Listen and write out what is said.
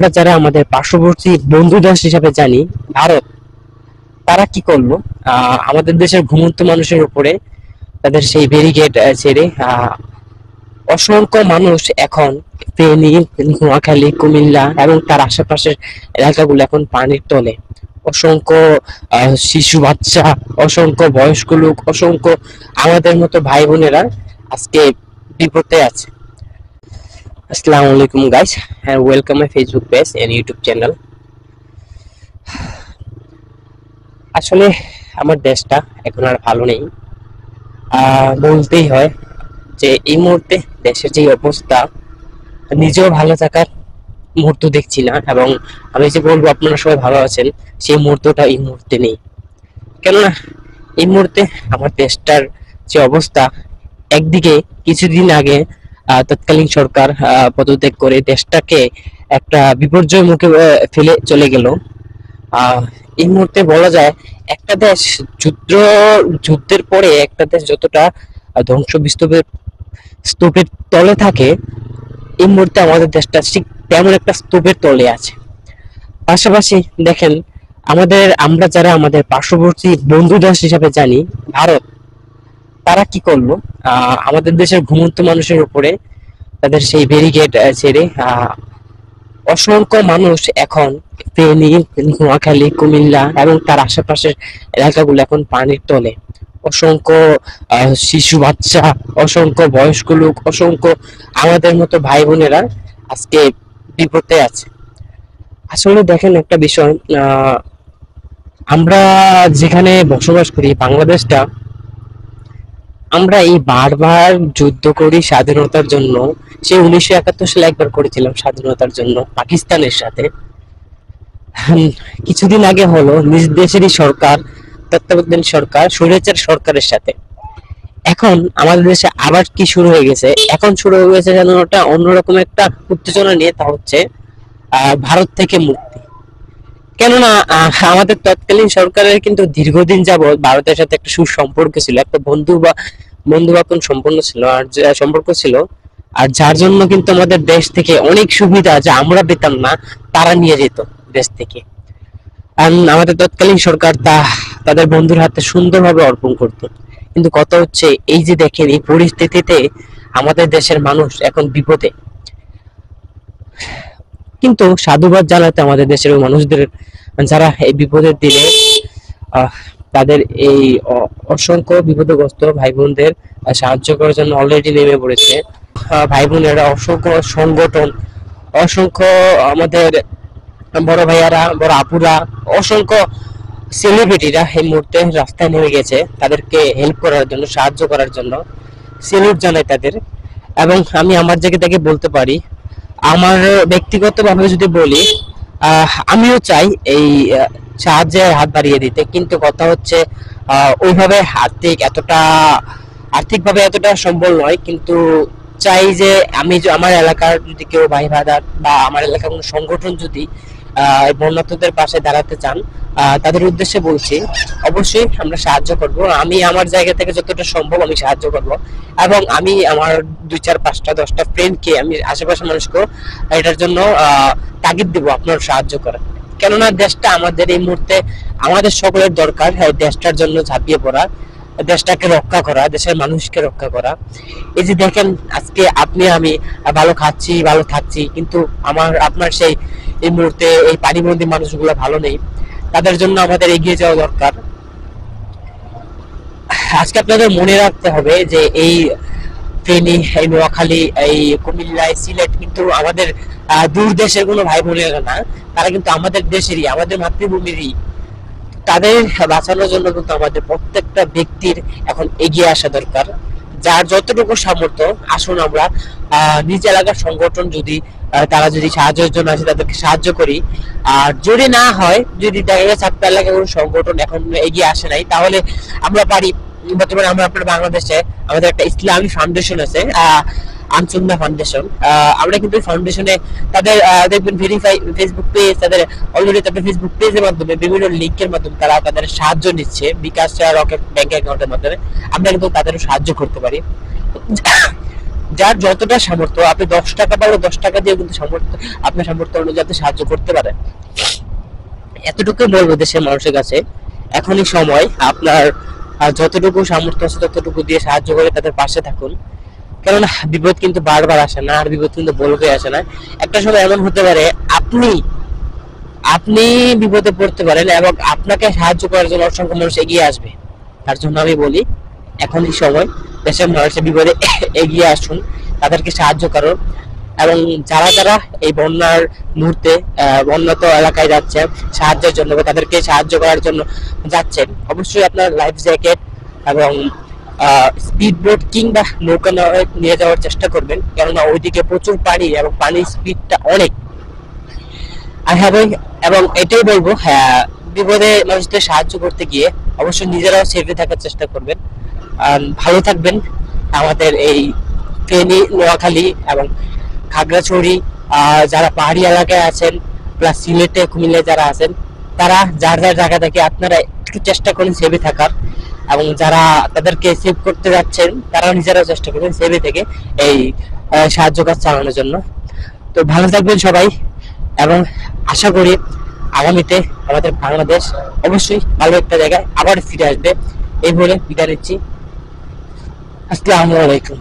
আমরা যারা আমাদের পার্শ্ববর্তী বন্ধু দেশ হিসাবে জানি ভারত, তারা কি করলো? আমাদের দেশের ঘুমন্ত মানুষের উপরে তাদের সেই ব্যারিকেড ছেড়ে অসংখ্য মানুষ এখন ফেনী, নোয়াখালী, কুমিল্লা এবং তার আশেপাশের এলাকাগুলো এখন পানির তলে। অসংখ্য শিশু বাচ্চা, অসংখ্য বয়স্ক লোক, অসংখ্য আমাদের মতো ভাই বোনেরা আজকে বিপদে আছে। আসসালামু আলাইকুম guys, and welcome my Facebook page and YouTube channel. আসলে আমার দেশটা এখন আর ভালো নেই, বলতেই হয় যে এই মুহূর্তে দেশের যে অবস্থা, নিজেও ভালো থাকার মুহূর্ত দেখছি না, এবং আমি যে বলবো আপনারা সবাই ভালো আছেন সেই মুহূর্তটা এই মুহূর্তে নেই। কেননা এই মুহূর্তে আমার দেশটার যে অবস্থা, একদিকে কিছুদিন আগে তৎকালীন সরকার পদত্যাগ করে দেশটাকে একটা বিপর্যয়ের মুখে ফেলে চলে গেল। আহ এই মুহূর্তে বলা যায় একটা দেশ যুদ্ধের পরে একটা দেশ যতটা ধ্বংস বিস্তূপের স্তূপের তলে থাকে, এই মুহূর্তে আমাদের দেশটা ঠিক তেমন একটা স্তূপের তলে আছে। পাশাপাশি দেখেন, আমরা যারা আমাদের পার্শ্ববর্তী বন্ধু দেশ হিসাবে জানি ভারত, তারা কি করলো? আমাদের দেশের ঘুমন্ত মানুষের উপরে তাদের সেই ব্যারিকেড ছেড়ে অসংখ্য মানুষ এখন ফেনী, নোয়াখালী, কুমিল্লা এবং তার আশেপাশের এলাকাগুলো এখন পানির তলে। অসংখ্য শিশু বাচ্চা, অসংখ্য বয়স্ক লোক, অসংখ্য আমাদের মতো ভাই বোনেরা আজকে বিপদে আছে। আসলে দেখেন একটা বিষয়, আমরা যেখানে বসবাস করি বাংলাদেশটা, আমরা এই বারবার যুদ্ধ করি স্বাধীনতার জন্য। সে 1971 সালে একবার করেছিলাম স্বাধীনতার জন্য পাকিস্তানের সাথে। কিছুদিন আগে হলো নিজ দেশেরই সরকার, তত্ত্বাবধায়ক সরকার, স্বৈরাচার সরকারের সাথে। এখন আমাদের দেশে আবার কি শুরু হয়ে গেছে? এখন শুরু হয়ে গেছে যেন ওটা অন্যরকম একটা উত্তেজনা নিয়ে, তা হচ্ছে ভারত থেকে মুক্তি। কেননা আমাদের তৎকালীন সরকারের কিন্তু দীর্ঘদিন যাবৎ ভারতের সাথে একটা সুসম্পর্ক ছিল, একটা বন্ধুবাপন সম্পর্ক ছিল। আর যার জন্য কিন্তু আমাদের দেশ থেকে অনেক সুবিধা যা আমরা পেতাম না, তারা নিয়ে যেত দেশ থেকে। আমাদের তৎকালীন সরকার তাদের বন্ধুর হাতে সুন্দরভাবে অর্পণ করত। কিন্তু কথা হচ্ছে, এই যে দেখেন এই পরিস্থিতিতে আমাদের দেশের মানুষ এখন বিপদে। কিন্তু সাধুবাদ জানাতে আমাদের দেশের ওই মানুষদের, যারা এই বিপদের দিনে আহ, তাদের এই অসংখ্য বিপদগ্রস্ত ভাই বোনদের সাহায্য করার জন্য অলরেডি নেমে পড়েছে। ভাই বোনেরা, অসংখ্য সংগঠন, অসংখ্য আমাদের বড় ভাইয়ারা, বড় আপুরা, অসংখ্য সেলিব্রিটিরা এই মুহূর্তে রাস্তায় নেমে গেছে তাদেরকে হেল্প করার জন্য, সাহায্য করার জন্য। সেলুট জানাই তাদের। এবং আমি আমার জায়গা থেকে বলতে পারি, আমার ব্যক্তিগতভাবে যদি বলি, আমিও চাই এই সাহায্যের হাত বাড়িয়ে দিতে, কিন্তু কথা হচ্ছে ওইভাবে আর্থিকভাবে এতটা সম্বল নয়। কিন্তু চাই যে আমি আমার এলাকার যদি কেউ ভাই ভাদার বা আমার এলাকার কোনো সংগঠন যদি বন্যার্তদের পাশে দাঁড়াতে চান, তাদের উদ্দেশ্যে বলছি, অবশ্যই আমরা সাহায্য করব। আমি আমার জায়গা থেকে যতটা সম্ভব আমি সাহায্য করব, এবং আমি আমার 2, 4, 5, 10টা ফ্রেন্ডকে, আমি আশেপাশের মানুষকেও এটার জন্য তাগিদ দিব আপনার সাহায্য করার। কেননা দেশটা আমাদের এই মুহূর্তে, আমাদের সকলের দরকার দেশটার জন্য ঝাঁপিয়ে পড়া, দেশটাকে রক্ষা করা, দেশের মানুষকে রক্ষা করা। এই যে দেখেন, আজকে আপনি আমি ভালো খাচ্ছি, ভালো থাকছি, কিন্তু আপনার সেই এই মুহূর্তে এই পানিবন্দী মানুষগুলো ভালো নেই, তাদের জন্য আমাদের এগিয়ে যাওয়া দরকার। আজকে আপনাদের মনে রাখতে হবে যে এই ফেনী, এই নোয়াখালী, এই কুমিল্লা, সিলেট কিন্তু আমাদের দূর দেশের কোনো ভাই বোনেরা না, তারা কিন্তু আমাদের দেশেরই, আমাদের মাতৃভূমিরই। তাদের বাঁচানোর জন্য কিন্তু আমাদের প্রত্যেকটা ব্যক্তির এখন এগিয়ে আসা দরকার। যার যতটুকু সামর্থ্য, আসুন আমরা নিজ এলাকার সংগঠন যদি তারা যদি সাহায্যের জন্য আসে, তাদেরকে সাহায্য করি। আর যদি না হয়, যদি দেখা গেছে আপনার এলাকায় কোনো সংগঠন এখন এগিয়ে আসে নাই, তাহলে আমরা পারি, বর্তমানে আমরা আপনার বাংলাদেশে আমাদের একটা ইসলামী ফাউন্ডেশন আছে, আনসুন্নাহ ফাউন্ডেশন। আমরা কিন্তু ফাউন্ডেশনে তাদের দেখবেন ভেরিফাই ফেসবুক পেজ, তাদের অলরেডি তাদের ফেসবুক পেজের মাধ্যমে বিভিন্ন লিংকের মাধ্যমে তারা তাদের সাহায্য নিচ্ছে, বিকাশ, রকেট ব্যাংক অ্যাকাউন্টের মাধ্যমে। আমরা কিন্তু তাদের সাহায্য করতে পারি। যার যতটা সামর্থ্য, আপনি 10 টাকা পারলে 10 টাকা দিয়ে কিন্তু সামর্থ্য, আপনার সামর্থ্য অনুযায়ী আপনি সাহায্য করতে পারেন। এতটুকু বলবো দেশের মানুষের কাছে, এখনই সময় আপনার যতটুকু সামর্থ্য আছে ততটুকু দিয়ে সাহায্য করে তাদের পাশে থাকুন। কেননা বিপদ কিন্তু বারবার আসে না, আর বিপদ কিন্তু বলবে আসে না। একটা সময় এমন হতে পারে আপনি আপনি বিপদে পড়তে পারেন এবং আপনাকে সাহায্য করার জন্য অসংখ্য মানুষ এগিয়ে আসবে। তার জন্য আমি বলি, এখনই সময় দেশের মানুষের বিপদে এগিয়ে আসুন, তাদেরকে সাহায্য করুন। এবং যারা যারা এই বন্যার মুহূর্তে বন্যাত এলাকায় যাচ্ছে সাহায্যের জন্য বা তাদেরকে সাহায্য করার জন্য যাচ্ছেন, অবশ্যই আপনার লাইফ জ্যাকেট এবং স্পিড বোট কিংবা নৌকা নিয়ে যাওয়ার চেষ্টা করবেন, কেননা ওইদিকে প্রচুর পানি এবং পানির স্পিডটা অনেক। এবং এটাই বলবো, হ্যাঁ, বিপদে মানুষদের সাহায্য করতে গিয়ে অবশ্যই নিজেরাও সেফে থাকার চেষ্টা করবেন। ভালো থাকবেন। আমাদের এই ফেনী, নোয়াখালী এবং খাগড়াছড়ি যারা পাহাড়ি এলাকায় আছেন, প্লাস সিলেটে কুমিল্লায় যারা আছেন, তারা যার যার জায়গা থেকে আপনারা একটু চেষ্টা করুন সেভে থাকার। এবং যারা তাদেরকে সেভ করতে যাচ্ছেন তারা নিজেরাও চেষ্টা করবেন সেভে থেকে এই সাহায্য কাজ চালানোর জন্য। তো ভালো থাকবেন সবাই, এবং আশা করি আগামীতে আমাদের বাংলাদেশ অবশ্যই ভালো একটা জায়গায় আবার ফিরে আসবে। এই বলে বিদায় নিচ্ছি। আসসালামু আলাইকুম।